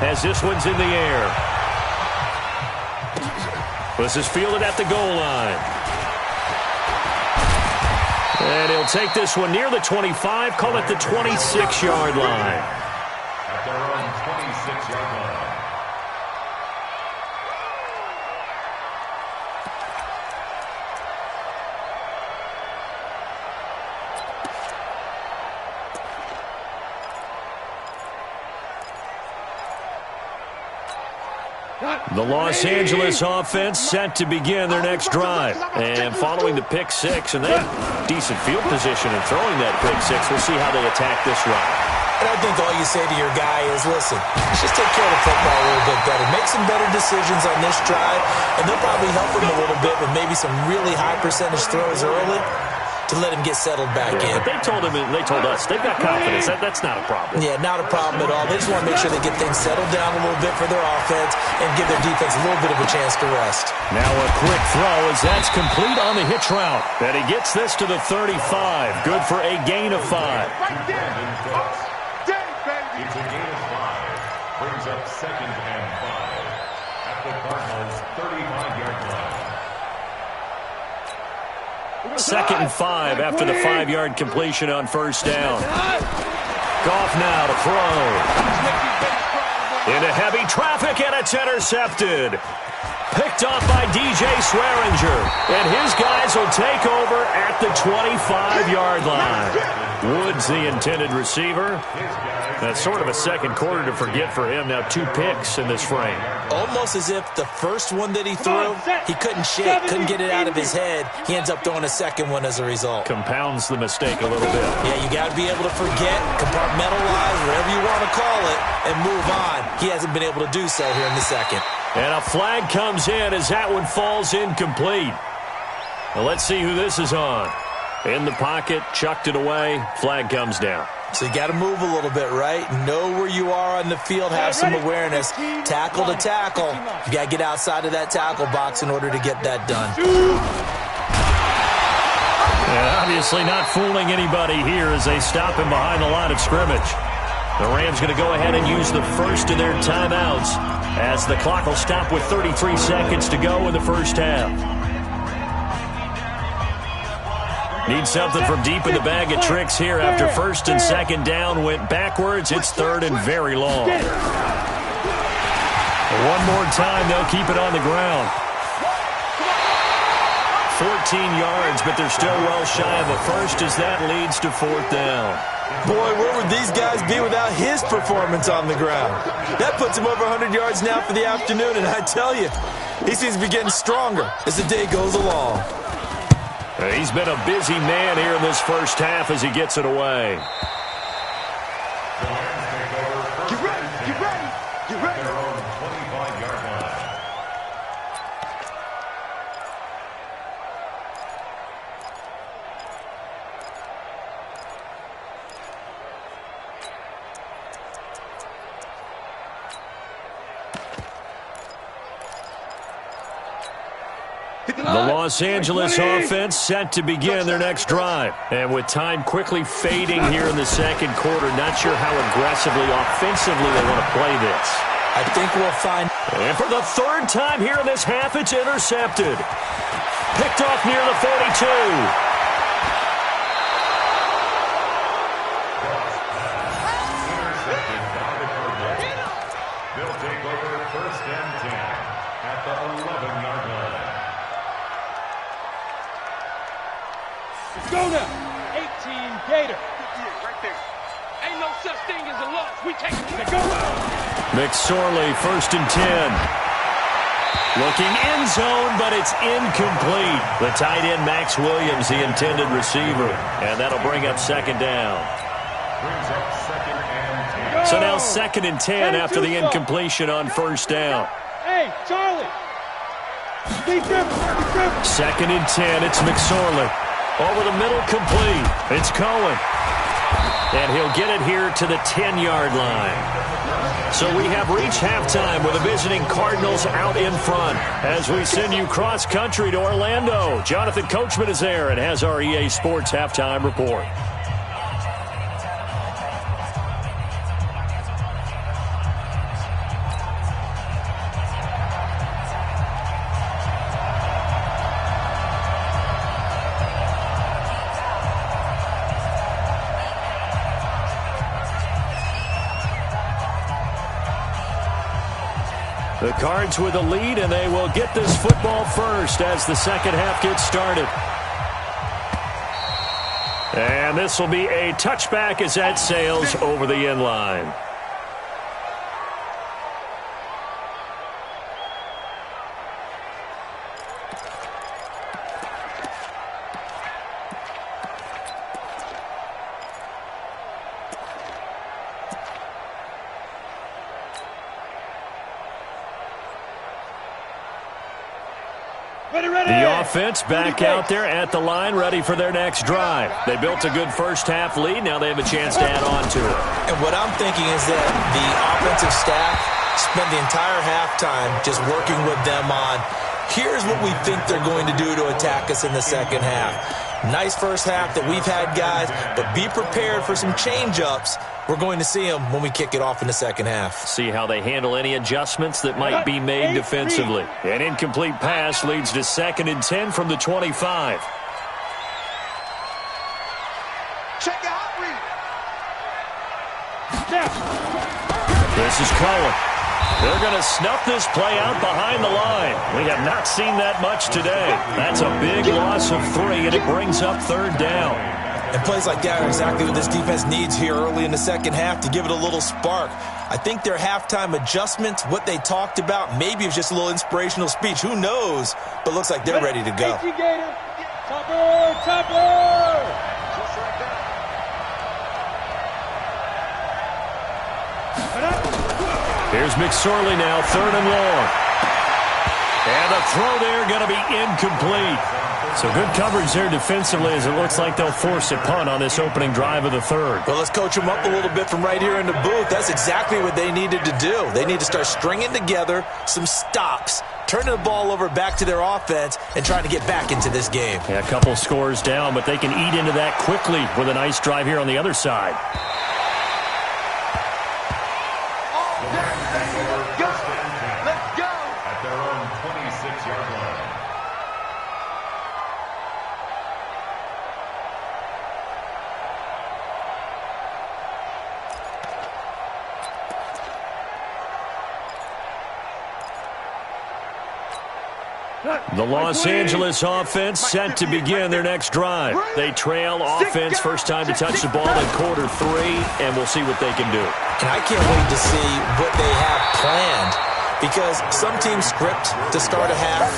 as this one's in the air. This is fielded at the goal line. And he'll take this one near the 25, call it the 26-yard line. At their own 26-yard line. The Los Angeles offense set to begin their next drive. And following the pick six, and they have decent field position in throwing that pick six, we'll see how they attack this run. And I think all you say to your guy is, listen, just take care of the football a little bit better. Make some better decisions on this drive, and they'll probably help him a little bit with maybe some really high percentage throws early to let him get settled back in. But they told us, they've got confidence. That's not a problem. Yeah, not a problem at all. They just want to make sure they get things settled down a little bit for their offense and give their defense a little bit of a chance to rest. Now a quick throw as that's complete on the hitch route. And he gets this to the 35. Good for a gain of 5. It's a gain of 5. Brings up 2nd and 5 at the Cardinals' 35-yard line. 2nd and 5 after the 5-yard completion on first down. Goff now to throw. Into heavy traffic, and it's intercepted. Picked off by DJ Swearinger. And his guys will take over at the 25-yard line. Woods, the intended receiver. That's sort of a second quarter to forget for him. Now 2 picks in this frame. Almost as if the first one that he threw, he couldn't shake, couldn't get it out of his head. He ends up throwing a second one as a result. Compounds the mistake a little bit. Yeah, you got to be able to forget, compartmentalize, whatever you want to call it, and move on. He hasn't been able to do so here in the second. And a flag comes in as that one falls incomplete. Well, let's see who this is on. In the pocket, chucked it away, flag comes down. So you got to move a little bit, right? Know where you are on the field, have some awareness. Tackle to tackle. You got to get outside of that tackle box in order to get that done. And obviously not fooling anybody here as they stop him behind the line of scrimmage. The Rams going to go ahead and use the first of their timeouts as the clock will stop with 33 seconds to go in the first half. Need something from deep in the bag of tricks here after first and second down went backwards. It's third and very long. One more time, they'll keep it on the ground. 14 yards, but they're still well shy of a first as that leads to 4th down. Boy, where would these guys be without his performance on the ground? That puts him over 100 yards now for the afternoon, and I tell you, he seems to be getting stronger as the day goes along. He's been a busy man here in this first half as he gets it away. Get ready, get ready, get ready. Their own 25-yard line. The Los Angeles offense set to begin their next drive. And with time quickly fading here in the second quarter, not sure how aggressively, offensively they want to play this. I think we'll find... And for the 3rd time here in this half, it's intercepted. Picked off near the 42. They'll take over 1st and 10 at the 11-yard line. Go now. 18 Gator. Yeah, right there. Ain't no such thing as a loss. We take it. Go. McSorley, 1st and 10. Looking end zone, but it's incomplete. The tight end, Max Williams, the intended receiver. And that'll bring up 2nd down. Brings up 2nd and 10. So now 2nd and 10 after the incompletion on first down. Hey, Charlie. 2nd and 10, it's McSorley. Over the middle, complete. It's Cohen. And he'll get it here to the 10-yard line. So we have reached halftime with the visiting Cardinals out in front. As we send you cross-country to Orlando, Jonathan Coachman is there and has our EA Sports halftime report. The Cards with a lead, and they will get this football first as the second half gets started. And this will be a touchback as that sails over the end line. The offense back out there at the line, ready for their next drive. They built a good first-half lead. Now they have a chance to add on to it. And what I'm thinking is that the offensive staff spent the entire halftime just working with them on, here's what we think they're going to do to attack us in the second half. Nice first half that we've had, guys, but be prepared for some change-ups. We're going to see them when we kick it off in the second half. See how they handle any adjustments that might be made defensively. An incomplete pass leads to 2nd and 10 from the 25. Check out read. This is Cohen. They're going to snuff this play out behind the line. We have not seen that much today. That's a big loss of 3, and it brings up 3rd down. And plays like that are exactly what this defense needs here early in the second half to give it a little spark. I think their halftime adjustments, what they talked about, maybe it was just a little inspirational speech. Who knows? But looks like they're ready to go. Topper! Here's McSorley now, 3rd and long. And the throw there going to be incomplete. So good coverage there defensively as it looks like they'll force a punt on this opening drive of the 3rd. Well, let's coach them up a little bit from right here in the booth. That's exactly what they needed to do. They need to start stringing together some stops, turning the ball over back to their offense, and trying to get back into this game. Yeah, a couple scores down, but they can eat into that quickly with a nice drive here on the other side. Let's go! At their own 26-yard line. The Los Angeles offense set to begin their next drive. They trail offense first time to touch the ball in quarter 3, and we'll see what they can do. And I can't wait to see what they have planned, because some teams script to start a half.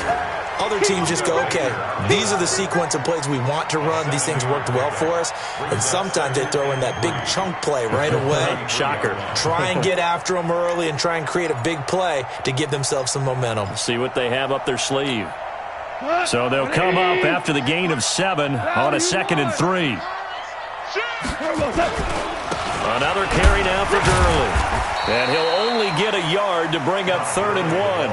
Other teams just go, okay, these are the sequence of plays we want to run. These things worked well for us. And sometimes they throw in that big chunk play right away. Shocker. Try and get after them early and try and create a big play to give themselves some momentum. See what they have up their sleeve. So they'll come up after the gain of 7 on a 2nd and 3. Another carry now for Gurley. And he'll only get a yard to bring up 3rd and 1.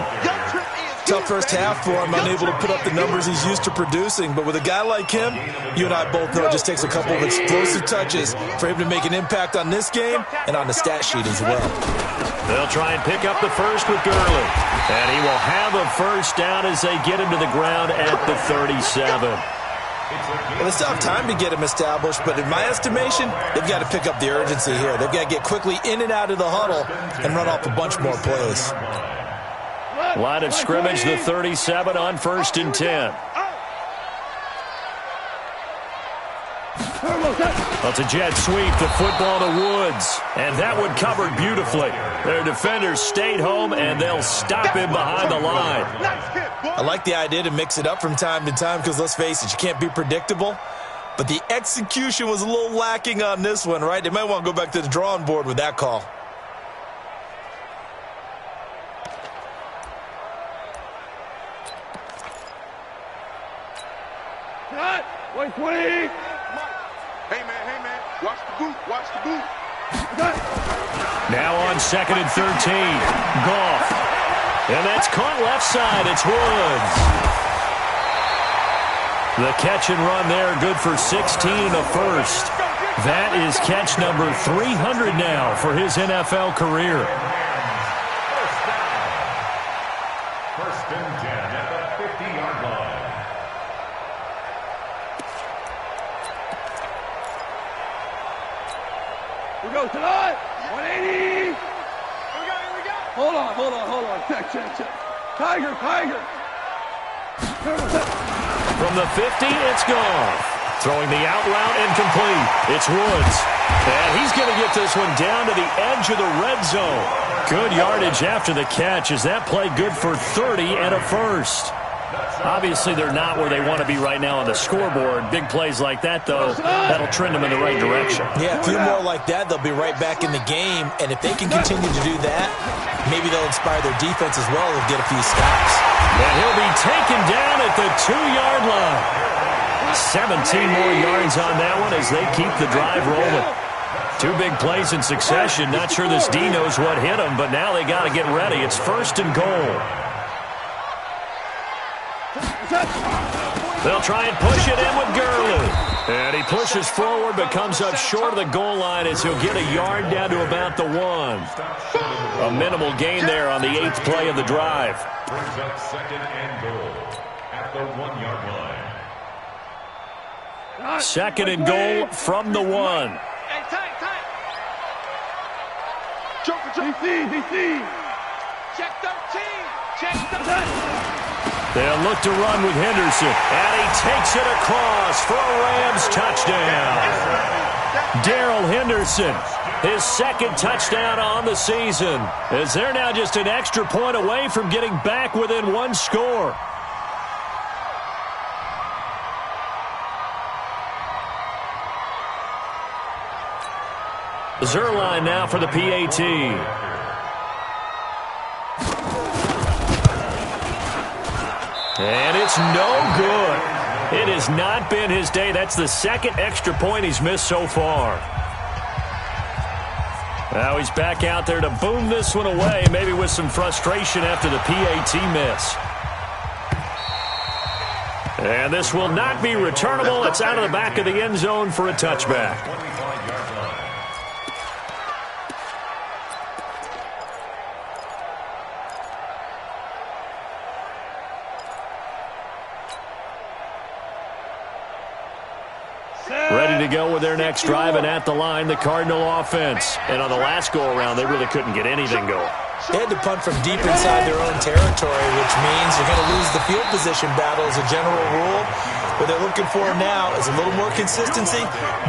Tough first half for him, unable to put up the numbers he's used to producing. But with a guy like him, you and I both know it just takes a couple of explosive touches for him to make an impact on this game and on the stat sheet as well. They'll try and pick up the first with Gurley. And he will have a first down as they get him to the ground at the 37. Well, they still have time to get him established, but in my estimation, they've got to pick up the urgency here. They've got to get quickly in and out of the huddle and run off a bunch more plays. Line of scrimmage, the 37 on 1st and 10. That's a jet sweep, the football to Woods. And that one covered beautifully. Their defenders stayed home, and they'll stop him behind the line. I like the idea to mix it up from time to time because, let's face it, you can't be predictable. But the execution was a little lacking on this one, right? They might want to go back to the drawing board with that call. Hey, man, watch the boot, Now on 2nd and 13, Goff. And that's caught left side, it's Woods. The catch and run there, good for 16 and a first. That is catch number 300 now for his NFL career. First and 10 at the 50-yard line. We go tonight. 180. Hold on. Check. Tiger. From the 50, it's Goff. Throwing the out route incomplete. It's Woods. And he's going to get this one down to the edge of the red zone. Good yardage after the catch. Is that play good for 30 and a first? Obviously, they're not where they want to be right now on the scoreboard. Big plays like that, though, that'll trend them in the right direction. Yeah, a few more like that, they'll be right back in the game. And if they can continue to do that, maybe they'll inspire their defense as well and get a few stops. And he'll be taken down at the 2-yard line. 17 more yards on that one as they keep the drive rolling. 2 big plays in succession. Not sure this D knows what hit him, but now they got to get ready. It's 1st and goal. They'll try and push it in with Gurley. And he pushes forward but comes up short of the goal line as he'll get a yard down to about the 1. A minimal gain there on the 8th play of the drive. Brings up 2nd and goal at the 1-yard line. 2nd and goal from the 1. Hey, tight. DC. Check 13. They'll look to run with Henderson. And he takes it across for a Rams touchdown. Darrell Henderson, his 2nd touchdown on the season, as they're now just an extra point away from getting back within 1 score. Zerline now for the PAT. And it's no good. It has not been his day. That's the 2nd extra point he's missed so far. Now he's back out there to boom this one away, maybe with some frustration after the PAT miss. And this will not be returnable. It's out of the back of the end zone for a touchback. Ready to go with their next drive, and at the line, the Cardinal offense. And on the last go-around, they really couldn't get anything going. They had to punt from deep inside their own territory, which means you're going to lose the field position battle as a general rule. What they're looking for now is a little more consistency,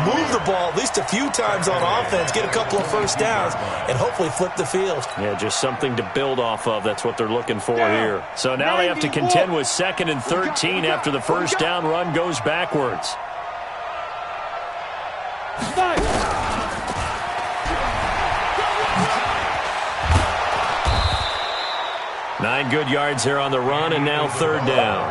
move the ball at least a few times on offense, get a couple of first downs, and hopefully flip the field. Yeah, just something to build off of. That's what they're looking for here. So now they have to contend with 2nd and 13 after the first down run goes backwards. 9 good yards there on the run, and now 3rd down.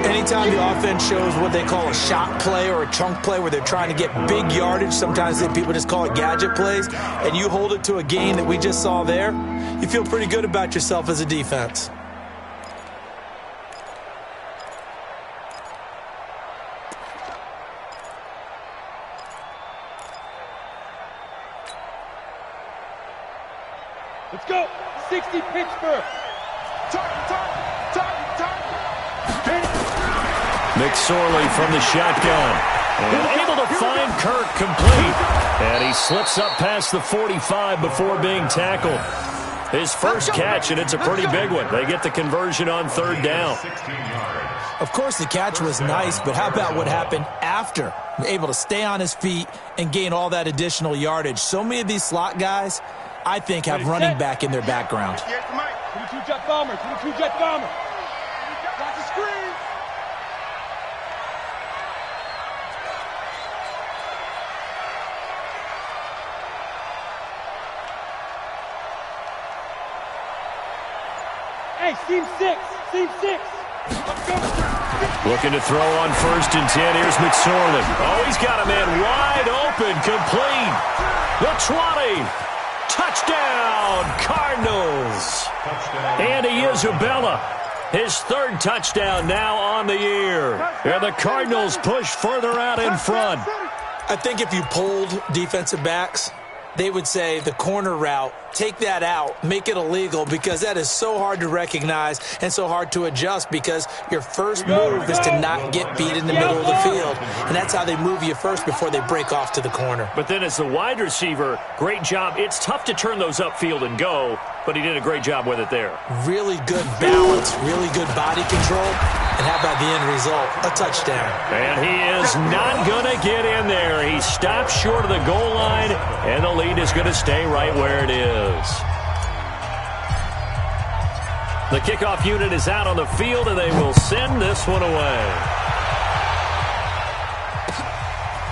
Anytime the offense shows what they call a shot play or a chunk play where they're trying to get big yardage, sometimes people just call it gadget plays, and you hold it to a gain that we just saw there, you feel pretty good about yourself as a defense. Let's go. 60 Pittsburgh. McSorley from the shotgun. And able to find Kirk complete. And he slips up past the 45 before being tackled. His first catch, and it's a pretty big one. They get the conversion on 3rd down. Of course, the catch was nice, but how about what happened after? Able to stay on his feet and gain all that additional yardage. So many of these slot guys, I think, have running back in their background. 22 jet bomber. Watch the screen. Hey, seam 6. Looking to throw on 1st and 10. Here's McSorley. Oh, he's got a man wide open, complete. The 20. Touchdown, Cardinals. Andy Isabella, his 3rd touchdown now on the year. And the Cardinals push further out in front. I think if you polled defensive backs, they would say the corner route, take that out, make it illegal, because that is so hard to recognize and so hard to adjust, because your first move is to not get beat in the middle of the field, and that's how they move you first before they break off to the corner. But then as the wide receiver, great job. It's tough to turn those upfield and go, but he did a great job with it there. Really good balance, really good body control, and how about the end result? A touchdown. And he is not going to get in there. He stops short of the goal line, and the lead is going to stay right where it is. The kickoff unit is out on the field, and they will send this one away.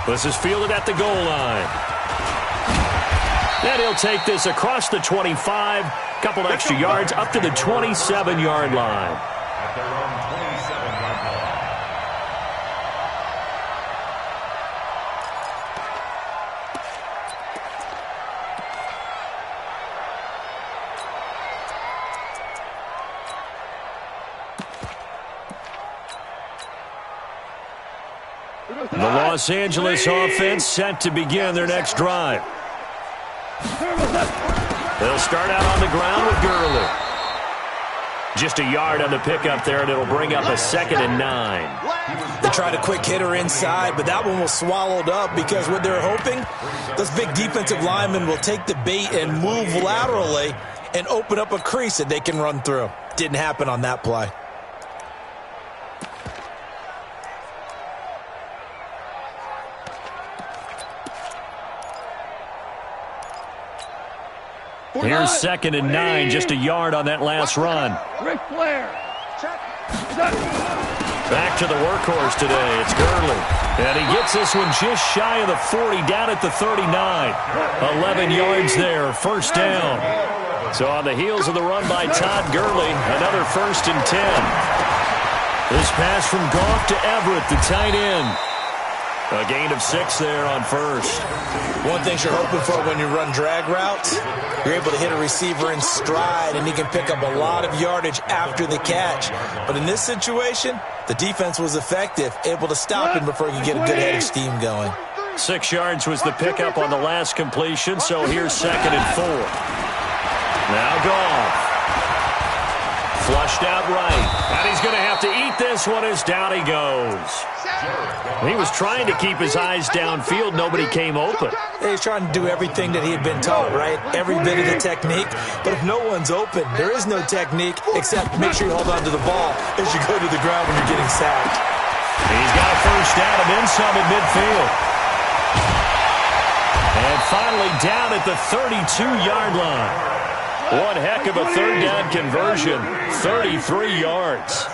This is fielded at the goal line. And he'll take this across the 25, couple extra yards up to the 27-yard line. At their own 27-yard line. The Los Angeles offense set to begin their next drive. They'll start out on the ground with Gurley. Just a yard on the pickup there, and it'll bring up a 2nd and 9. They tried a quick hitter inside, but that one was swallowed up, because what they're hoping, those big defensive linemen will take the bait and move laterally and open up a crease that they can run through. Didn't happen on that play. Here's 2nd and 9, just a yard on that last run. Ric Flair. Back to the workhorse today. It's Gurley. And he gets this one just shy of the 40, down at the 39. 11 yards there, first down. So on the heels of the run by Todd Gurley, another 1st and 10. This pass from Goff to Everett, the tight end. A gain of 6 there on first. One thing you're hoping for when you run drag routes, you're able to hit a receiver in stride, and he can pick up a lot of yardage after the catch. But in this situation, the defense was effective, able to stop him before he could get a good head of steam going. 6 yards was the pickup on the last completion, so here's 2nd and 4. Now Goff. Flushed out right, and he's going to have to eat this one as down he goes. He was trying to keep his eyes downfield. Nobody came open. He's trying to do everything that he had been taught, right? Every bit of the technique. But if no one's open, there is no technique except make sure you hold on to the ball as you go to the ground when you're getting sacked. He's got a first down and then some at midfield. And finally down at the 32-yard line. One heck of a 3rd down conversion. 33 yards.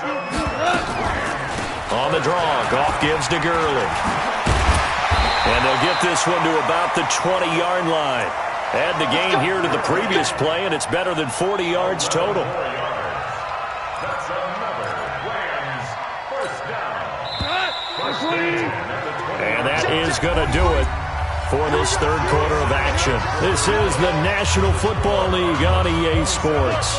On the draw, Goff gives to Gurley. And they'll get this one to about the 20-yard line. Add the gain here to the previous play, and it's better than 40 yards total. That's another Rams first down. And that is going to do it for this 3rd quarter of action. This is the National Football League on EA Sports.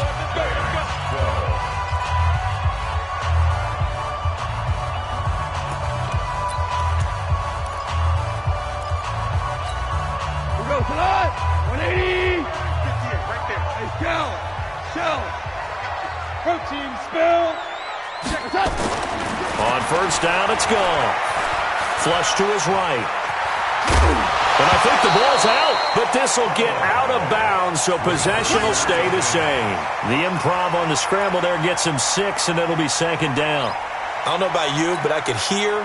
We go tonight. 180. Right there. Hey, shell. Protein spill. Check us out. On first down, it's gone. Flush to his right. And I think the ball's out, but this will get out of bounds, so possession will stay the same. The improv on the scramble there gets him 6, and it'll be 2nd down. I don't know about you, but I could hear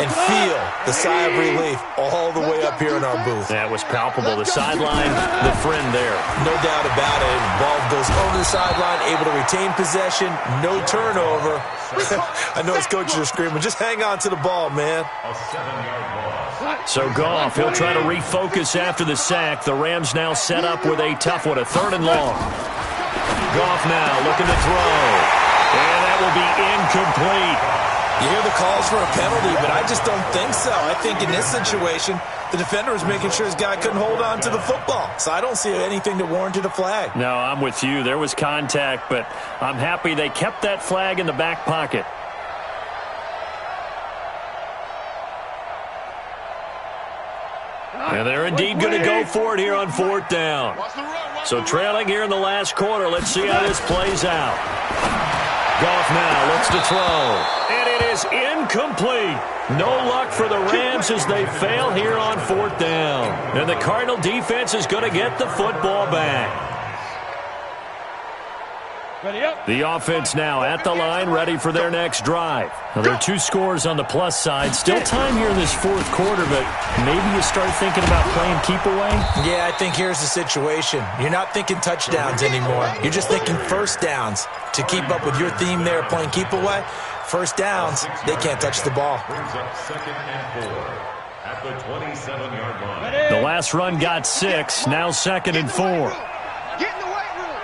and feel the sigh of relief all the way up here in our booth. That was palpable. The sideline, the friend there. No doubt about it. Ball goes over the sideline, able to retain possession, no turnover. I know his coaches are screaming, just hang on to the ball, man. A 7-yard loss. So Goff, he'll try to refocus after the sack. The Rams now set up with a tough one, a 3rd and long. Goff now looking to throw. And that will be incomplete. You hear the calls for a penalty, but I just don't think so. I think in this situation, the defender was making sure his guy couldn't hold on to the football. So I don't see anything that warranted a flag. No, I'm with you. There was contact, but I'm happy they kept that flag in the back pocket. And they're indeed going to go for it here on 4th down. So trailing here in the last quarter. Let's see how this plays out. Goff now looks to throw. And it is incomplete. No luck for the Rams as they fail here on 4th down. And the Cardinal defense is going to get the football back. The offense now at the line, ready for their next drive. Now, there are 2 scores on the plus side. Still time here in this 4th quarter, but maybe you start thinking about playing keep away? Yeah, I think here's the situation. You're not thinking touchdowns anymore. You're just thinking first downs. To keep up with your theme there, playing keep away, first downs, they can't touch the ball. Brings up 2nd and 4 at the 27-yard line. The last run got 6, now 2nd and 4. Get in the weight room.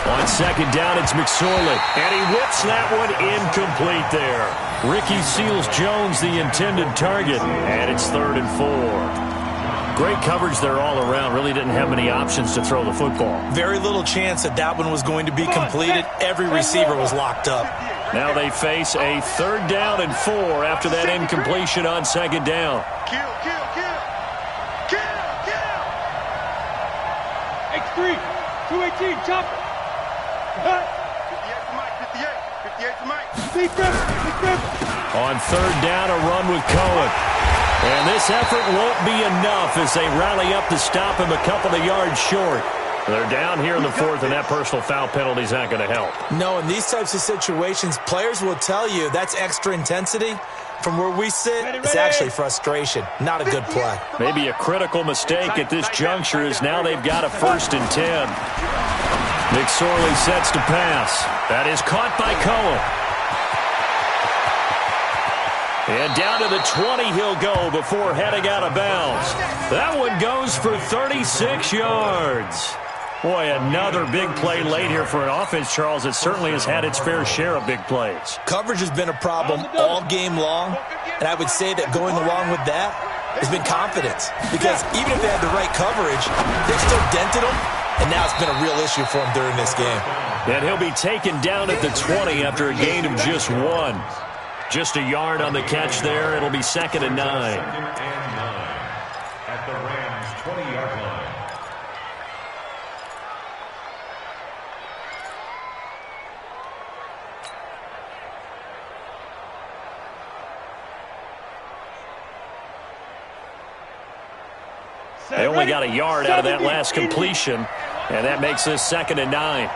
On 2nd down, it's McSorley. And he whips that one incomplete there. Ricky Seals-Jones, the intended target. And it's 3rd and 4. Great coverage there all around. Really didn't have many options to throw the football. Very little chance that one was going to be completed. Every receiver was locked up. Now they face a 3rd down and 4 after that incompletion on 2nd down. Kill. X3, 218, chopper. Cut. 58 to Mike. Big grip. On 3rd down, a run with Cohen. And this effort won't be enough as they rally up to stop him a couple of yards short. They're down here in the 4th, and that personal foul penalty is not going to help. No, in these types of situations, players will tell you that's extra intensity. From where we sit, it's actually frustration. Not a good play. Maybe a critical mistake at this juncture is now they've got a 1st and 10. McSorley sets to pass. That is caught by Cohen. And down to the 20 he'll go before heading out of bounds. That one goes for 36 yards. Boy, another big play late here for an offense, Charles, that certainly has had its fair share of big plays. Coverage has been a problem all game long, and I would say that going along with that has been confidence. Because even if they had the right coverage, they still dented them, and now it's been a real issue for them during this game. And he'll be taken down at the 20 after a gain of just 1. Just a yard on the catch there. It'll be 2nd and 9. 2nd and 9 at the Rams' 20-yard line. They only got a yard out of that last completion, and that makes this 2nd and 9.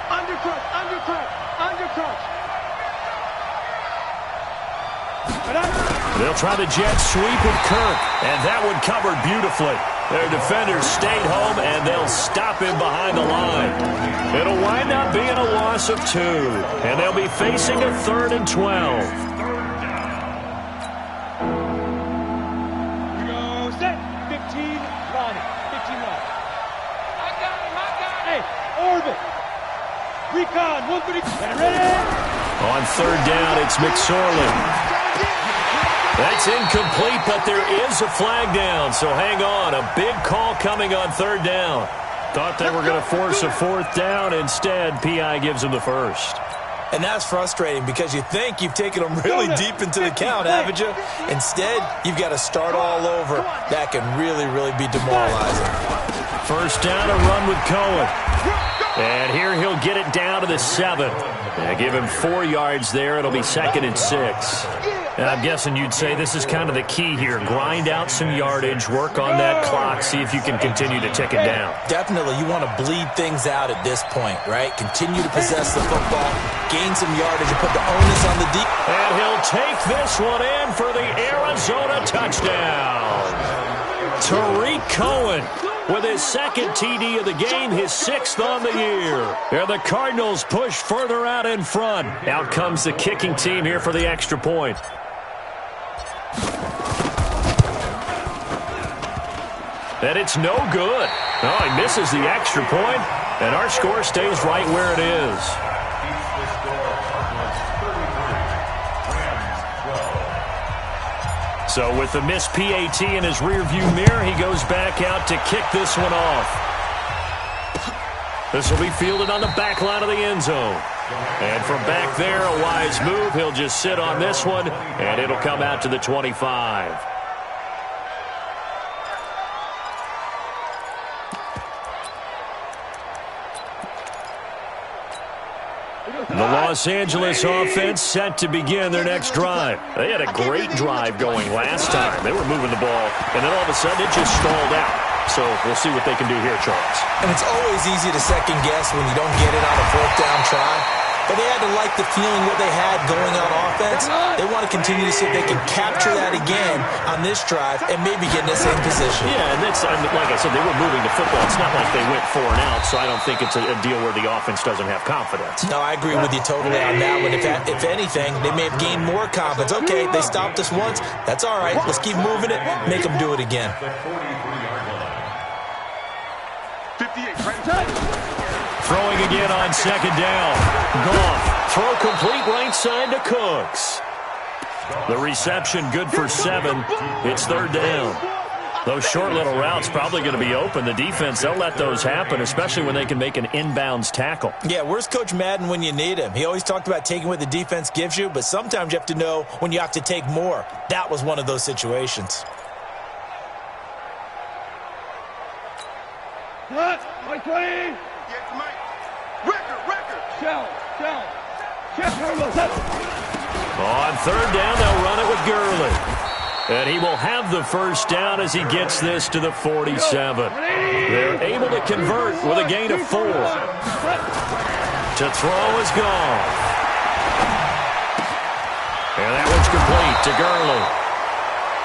Undercut. They'll try the jet sweep with Kirk, and that one covered beautifully. Their defenders stayed home, and they'll stop him behind the line. It'll wind up being a loss of 2, and they'll be facing a 3rd and 12. Set. 15 line. I got him. Hey, orbit. Recon. 130. Ready? On 3rd down, it's McSorley. That's incomplete, but there is a flag down, so hang on. A big call coming on 3rd down. Thought they were going to force a 4th down. Instead, P.I. gives them the 1st. And that's frustrating because you think you've taken them really deep into the count, haven't you? Instead, you've got to start all over. That can really, really be demoralizing. 1st down, a run with Cohen. And here he'll get it down to the 7. Give him 4 yards there. It'll be 2nd and 6. And I'm guessing you'd say this is kind of the key here. Grind out some yardage, work on that clock, see if you can continue to tick it down. Definitely, you want to bleed things out at this point, right? Continue to possess the football, gain some yardage, and put the onus on the deep. And he'll take this one in for the Arizona touchdown. Tariq Cohen with his 2nd TD of the game, his 6th on the year. And the Cardinals push further out in front. Out comes the kicking team here for the extra point. And it's no good. Oh, he misses the extra point, and our score stays right where it is. Keeps the score. Cardinals 33, Rams 12. So with the missed PAT in his rearview mirror, he goes back out to kick this one off. This will be fielded on the back line of the end zone. And from back there, a wise move. He'll just sit on this one, and it'll come out to the 25. The Los Angeles offense set to begin their next drive. They had a great drive going last time. They were moving the ball, and then all of a sudden it just stalled out. So we'll see what they can do here, Charles. And it's always easy to second guess when you don't get it on a fourth down try. But they had to like the feeling what they had going on offense. They want to continue to see if they can capture that again on this drive and maybe get in the same position. Yeah, and that's, like I said, they were moving the football. It's not like they went 4 and out, so I don't think it's a deal where the offense doesn't have confidence. No, I agree with you totally on that one. If anything, they may have gained more confidence. Okay, they stopped us once. That's all right. Let's keep moving it. Make them do it again. 58, right? Throwing again on second down. Goff, throw complete right side to Cooks. The reception good for 7. It's third down. Those short little routes probably going to be open. The defense, they'll let those happen, especially when they can make an inbounds tackle. Yeah, where's Coach Madden when you need him? He always talked about taking what the defense gives you, but sometimes you have to know when you have to take more. That was one of those situations. What? My 20. On third down, they'll run it with Gurley. And he will have the first down as he gets this to the 47. They're able to convert with a gain of 4. To throw is Goff. And that one's complete to Gurley.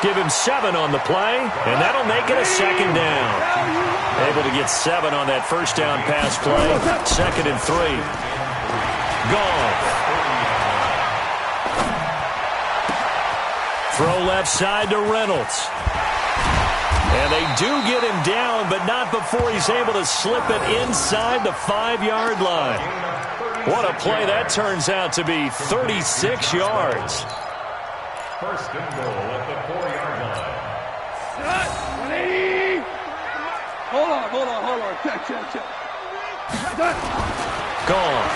Give him 7 on the play, and that'll make it a second down. Able to get 7 on that first down pass play. 2nd and 3. Goff. Throw left side to Reynolds. And they do get him down, but not before he's able to slip it inside the 5-yard line. What a play that turns out to be. 36 yards. First and goal at the 4-yard line. Hold on. Check. Gone.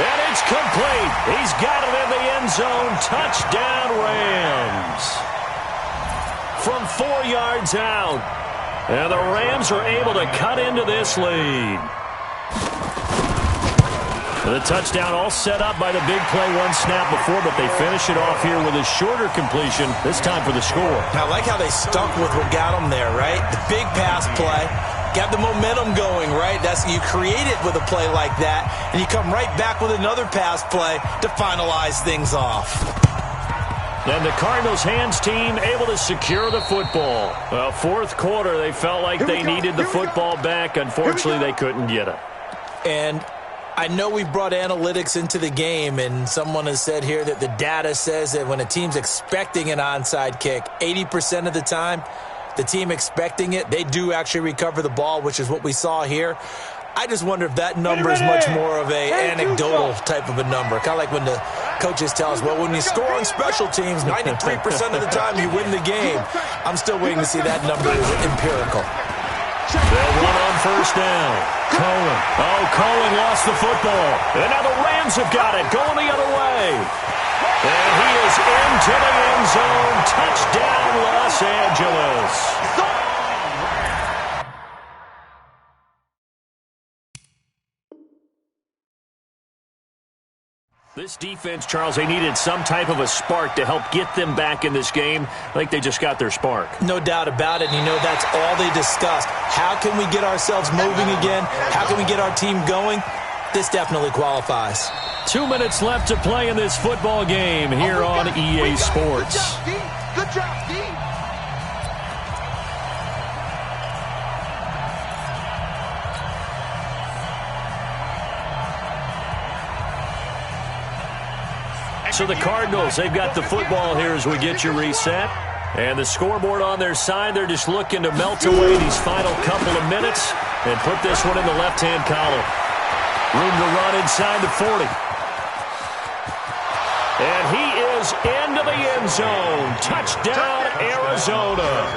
And it's complete. He's got it in the end zone. Touchdown, Rams. From 4 yards out. And the Rams are able to cut into this lead. The touchdown all set up by the big play 1 snap before, but they finish it off here with a shorter completion, this time for the score. I like how they stuck with what got them there, right? The big pass play. Got the momentum going, right? You create it with a play like that, and you come right back with another pass play to finalize things off. And the Cardinals' hands team able to secure the football. Well, fourth quarter, they felt like they needed the football back. Unfortunately, they couldn't get it. And I know we've brought analytics into the game, and someone has said here that the data says that when a team's expecting an onside kick, 80% of the time, the team expecting it, they do actually recover the ball, which is what we saw here. I just wonder if that number is much more of a anecdotal type of a number. Kind of like when the coaches tell us, well, when you score on special teams, 93% of the time you win the game. I'm still waiting to see that number is empirical. They'll run on first down. Cohen. Oh, Cohen lost the football. And now the Rams have got it, going the other way. And he is into the end zone. Touchdown, Los Angeles. This defense, Charles, they needed some type of a spark to help get them back in this game. I think they just got their spark. No doubt about it. And you know, that's all they discussed. How can we get ourselves moving again? How can we get our team going? This definitely qualifies. 2 minutes left to play in this football game here on EA Sports. Good job, D. So the Cardinals, they've got the football here as we get you reset. And the scoreboard on their side, they're just looking to melt away these final couple of minutes and put this one in the left-hand column. Room to run inside the 40. And he is into the end zone. Touchdown, Arizona.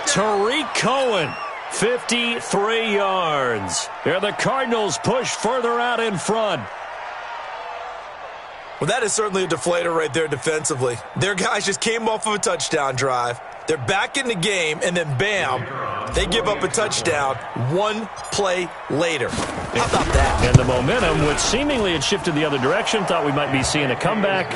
Tariq Cohen, 53 yards. And the Cardinals push further out in front. Well, that is certainly a deflator right there defensively. Their guys just came off of a touchdown drive. They're back in the game, and then bam, they give up a touchdown 1 play later. How about that? And the momentum, which seemingly had shifted the other direction, thought we might be seeing a comeback.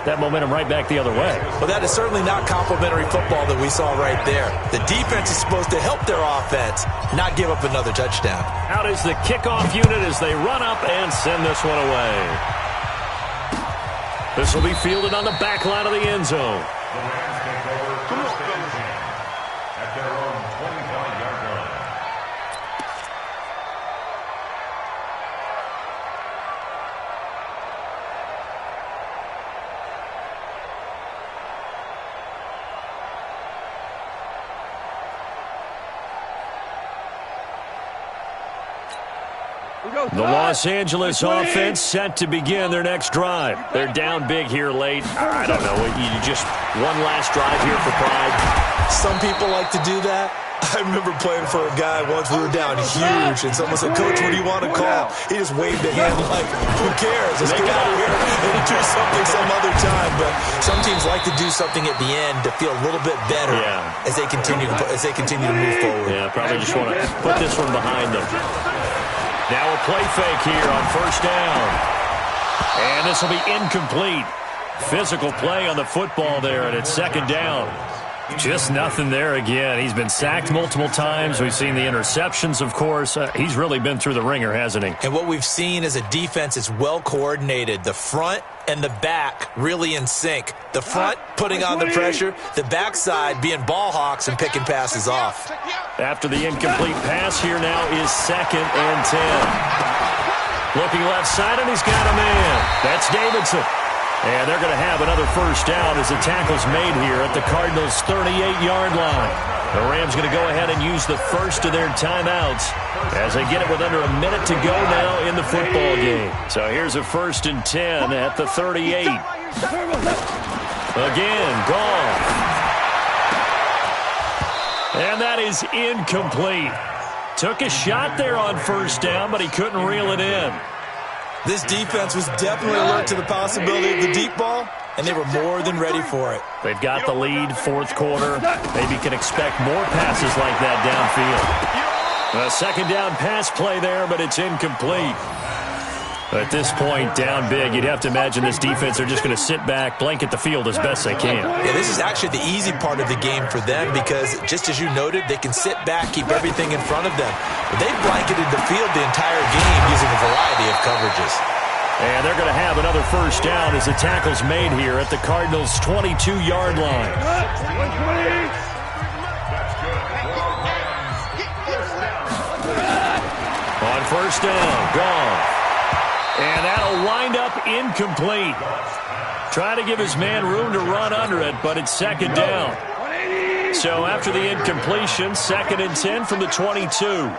That momentum right back the other way. Well, that is certainly not complimentary football that we saw right there. The defense is supposed to help their offense, not give up another touchdown. Out is the kickoff unit as they run up and send this one away. This will be fielded on the back line of the end zone. The Rams take over first and 10 at their own 25-yard line. The Los Angeles offense set to begin their next drive. They're down big here late. I don't know. You just one last drive here for pride. Some people like to do that. I remember playing for a guy once. We were down huge, and someone said, "Coach, what do you want to call?" He just waved a hand like, "Who cares? Let's get out of here and do something some other time." But some teams like to do something at the end to feel a little bit better as they continue to move forward. Yeah, probably just want to put this one behind them. Now a play fake here on first down. And this will be incomplete. Physical play on the football there, and it's second down. Just nothing there again. He's been sacked multiple times. We've seen the interceptions, of course. He's really been through the ringer, hasn't he? And what we've seen is a defense that's well coordinated. The front and the back really in sync. The front putting on the pressure, the backside being ball hawks and picking passes off. After the incomplete pass, here now is second and 10. Looking left side, and he's got a man. That's Davidson. And they're going to have another first down as the tackle's made here at the Cardinals' 38-yard line. The Rams going to go ahead and use the first of their timeouts as they get it with under a minute to go now in the football game. So here's a first and 10 at the 38. Again, Goff. And that is incomplete. Took a shot there on first down, but he couldn't reel it in. This defense was definitely alert to the possibility of the deep ball, and they were more than ready for it. They've got the lead, fourth quarter. Maybe can expect more passes like that downfield. A second down pass play there, but it's incomplete. At this point, down big, you'd have to imagine this defense are just going to sit back, blanket the field as best they can. Yeah, this is actually the easy part of the game for them because, just as you noted, they can sit back, keep everything in front of them. But they've blanketed the field the entire game using a variety of coverages. And they're going to have another first down as the tackle's made here at the Cardinals' 22-yard line. On first down, Goff. And that'll wind up incomplete. Try to give his man room to run under it, but it's second down. So after the incompletion, second and 10 from the 22. Throwing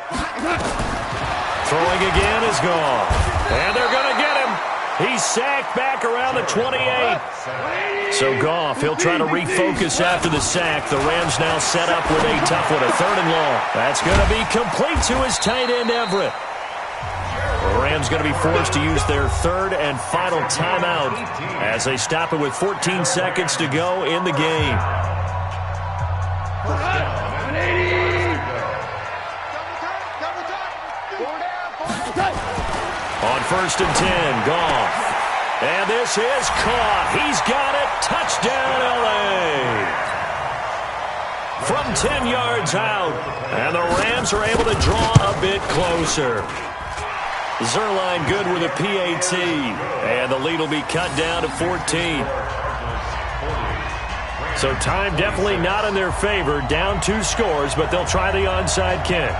again is Goff. And they're going to get him. He's sacked back around the 28. So Goff, he'll try to refocus after the sack. The Rams now set up with a tough one, a third and long. That's going to be complete to his tight end, Everett. The Rams going to be forced to use their third and final timeout as they stop it with 14 seconds to go in the game. On first and 10, Goff. And this is caught. He's got it. Touchdown, L.A. From 10 yards out. And the Rams are able to draw a bit closer. Zerline good with a PAT. And the lead will be cut down to 14. So time definitely not in their favor. Down 2 scores, but they'll try the onside kick.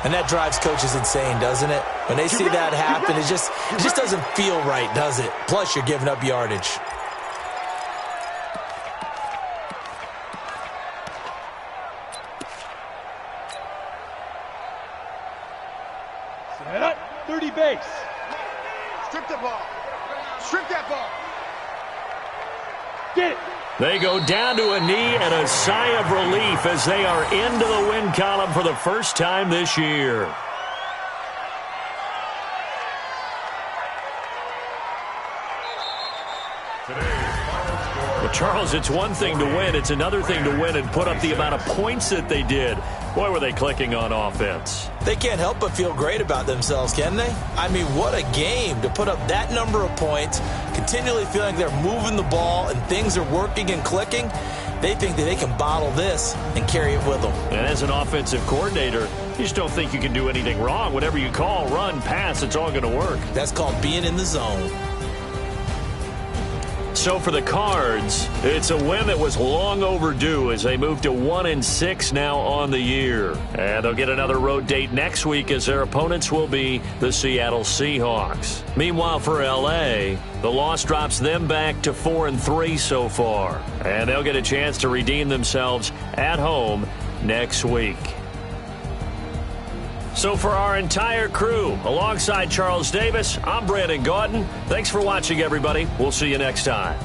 And that drives coaches insane, doesn't it? When they see that happen, it just doesn't feel right, does it? Plus, you're giving up yardage. Set up, 30 base. Strip the ball. Strip that ball. Get it. They go down to a knee and a sigh of relief as they are into the win column for the first time this year. Well, Charles, it's one thing to win. It's another thing to win and put up the amount of points that they did. Boy, were they clicking on offense. They can't help but feel great about themselves, can they? I mean, what a game to put up that number of points, continually feeling they're moving the ball and things are working and clicking. They think that they can bottle this and carry it with them. And as an offensive coordinator, you just don't think you can do anything wrong. Whatever you call, run, pass, it's all going to work. That's called being in the zone. So for the Cards, it's a win that was long overdue as they move to 1-6 now on the year. And they'll get another road date next week as their opponents will be the Seattle Seahawks. Meanwhile, for L.A., the loss drops them back to 4-3 so far. And they'll get a chance to redeem themselves at home next week. So for our entire crew, alongside Charles Davis, I'm Brandon Gaudin. Thanks for watching, everybody. We'll see you next time.